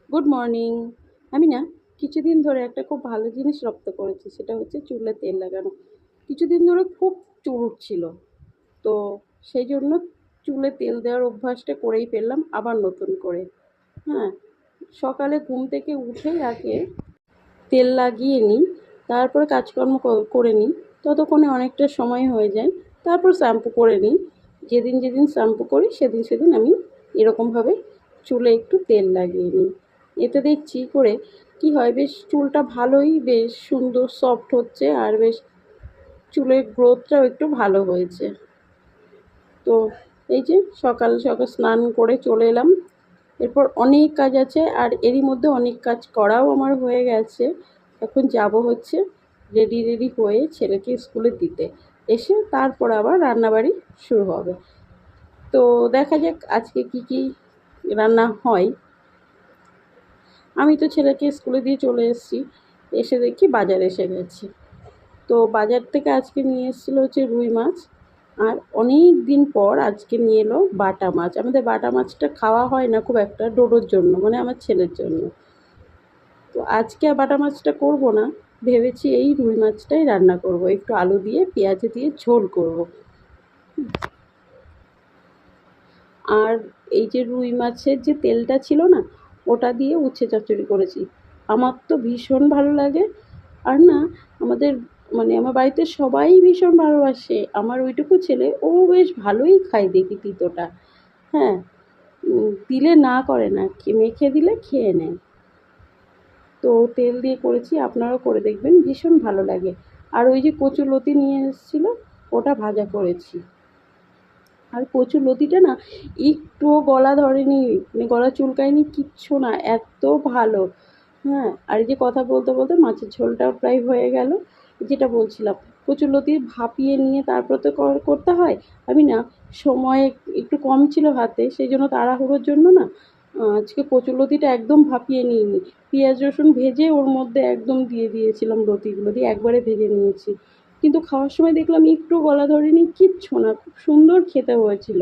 Good morning. আমি না কিছুদিন ধরে একটা খুব ভালো জিনিস রপ্ত করেছি, সেটা হচ্ছে চুলে তেল লাগানো। কিছুদিন ধরে খুব চুল উঠছিল, তো সেই জন্য চুলে তেল দেওয়ার অভ্যাসটা করেই ফেললাম আবার নতুন করে। হ্যাঁ, সকালে ঘুম থেকে উঠেই আগে তেল লাগিয়ে নিই, তারপরে কাজকর্ম করে নিই। ততক্ষণে অনেকটা সময় হয়ে যায়। তারপর শ্যাম্পু করে নিই। যেদিন যেদিন শ্যাম্পু করি সেদিন সেদিন আমি এরকমভাবে চুলে একটু তেল লাগিয়ে নিই। এতে দেখছি করে কি হয়, বেশ চুলটা ভালোই বেশ সুন্দর সফট হচ্ছে, আর বেশ চুলের গ্রোথটাও একটু ভালো হয়েছে। তো এই যে সকাল সকাল স্নান করে চলে এলাম। এরপর অনেক কাজ আছে, আর এরই মধ্যে অনেক কাজ করাও আমার হয়ে গেছে। এখন যাব হচ্ছে রেডি রেডি হয়ে ছেলেকে স্কুলে দিতে, এসে তারপর আবার রান্নাবাড়ি শুরু হবে। তো দেখা যাক আজকে কি কি রান্না হয়। আমি তো ছেলেকে স্কুলে দিয়ে চলে এসেছি, এসে দেখি বাজার এসে গেছে। তো বাজার থেকে আজকে নিয়ে এসেছিলো হচ্ছে রুই মাছ, আর অনেক দিন পর আজকে নিয়ে এলো বাটা মাছ। আমাদের বাটা মাছটা খাওয়া হয় না খুব একটা, ডোডোর জন্য, মানে আমার ছেলের জন্য। তো আজকে আর বাটা মাছটা করব না, ভেবেছি এই রুই মাছটাই রান্না করব, একটু আলু দিয়ে পেঁয়াজ দিয়ে ঝোল করব। আর এই যে রুই মাছের যে তেলটা ছিল না, ওটা দিয়ে উচ্ছে চচ্চড়ি করেছি। আমার তো ভীষণ ভালো লাগে। আর না, আমাদের মানে আমার বাড়িতে সবাই ভীষণ ভালোবাসে। আমার ওইটুকু ছেলে, ও বেশ ভালোই খায় দেখি তিতোটা। হ্যাঁ, দিলে না করে না, মেখে দিলে খেয়ে নেয়। তো তেল দিয়ে করেছি, আপনারাও করে দেখবেন, ভীষণ ভালো লাগে। আর ওই যে কচুলতি নিয়ে এসেছিলো, ওটা ভাজা করেছি। আর কচুলতিটা না একটুও গলা ধরেনি, মানে গলা চুলকায়নি, কিচ্ছু না, এত ভালো। হ্যাঁ, আর এই যে কথা বলতে বলতে মাছের ঝোলটাও প্রায় হয়ে গেল। যেটা বলছিলাম, কচুলতি ভাপিয়ে নিয়ে তারপর তো করতে হয়। আমি না সময় একটু কম ছিল হাতে, সেই জন্য তাড়াহুড়োর জন্য না আজকে কচুলতিটা একদম ভাপিয়ে নিইনি। পেঁয়াজ রসুন ভেজে ওর মধ্যে একদম দিয়ে দিয়েছিলাম, লতিগুলো দিয়ে একবারে ভেজে নিয়েছি। কিন্তু খাওয়ার সময় দেখলাম একটু গলা ধরেনি, কিচ্ছু না, খুব সুন্দর খেতে হয়েছিল।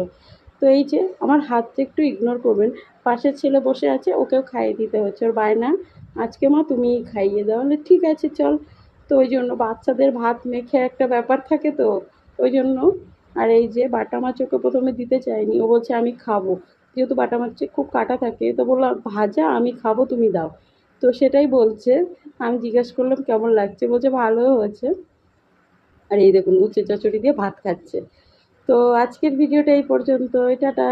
তো এই যে আমার হাতটা একটু ইগনোর করবেন, পাশের ছেলে বসে আছে, ওকেও খাইয়ে দিতে হচ্ছে। ওর বায়না, আজকে মা তুমিই খাইয়ে দাও। বলে ঠিক আছে চল। তো ওই জন্য বাচ্চাদের ভাত মেখে একটা ব্যাপার থাকে, তো ওই জন্য। আর এই যে বাটা মাছ ওকে প্রথমে দিতে চাইনি, ও বলছে আমি খাবো, যেহেতু বাটা মাছে খুব কাটা থাকে। তো বললাম ভাজা আমি খাবো, তুমি দাও। তো সেটাই বলছে। আমি জিজ্ঞেস করলাম কেমন লাগছে, বলছে ভালো হয়েছে। আর এই দেখুন উচ্ছে চচ্চড়ি দিয়ে ভাত খাচ্ছে। তো আজকের ভিডিওটা এই পর্যন্ত, টাটা।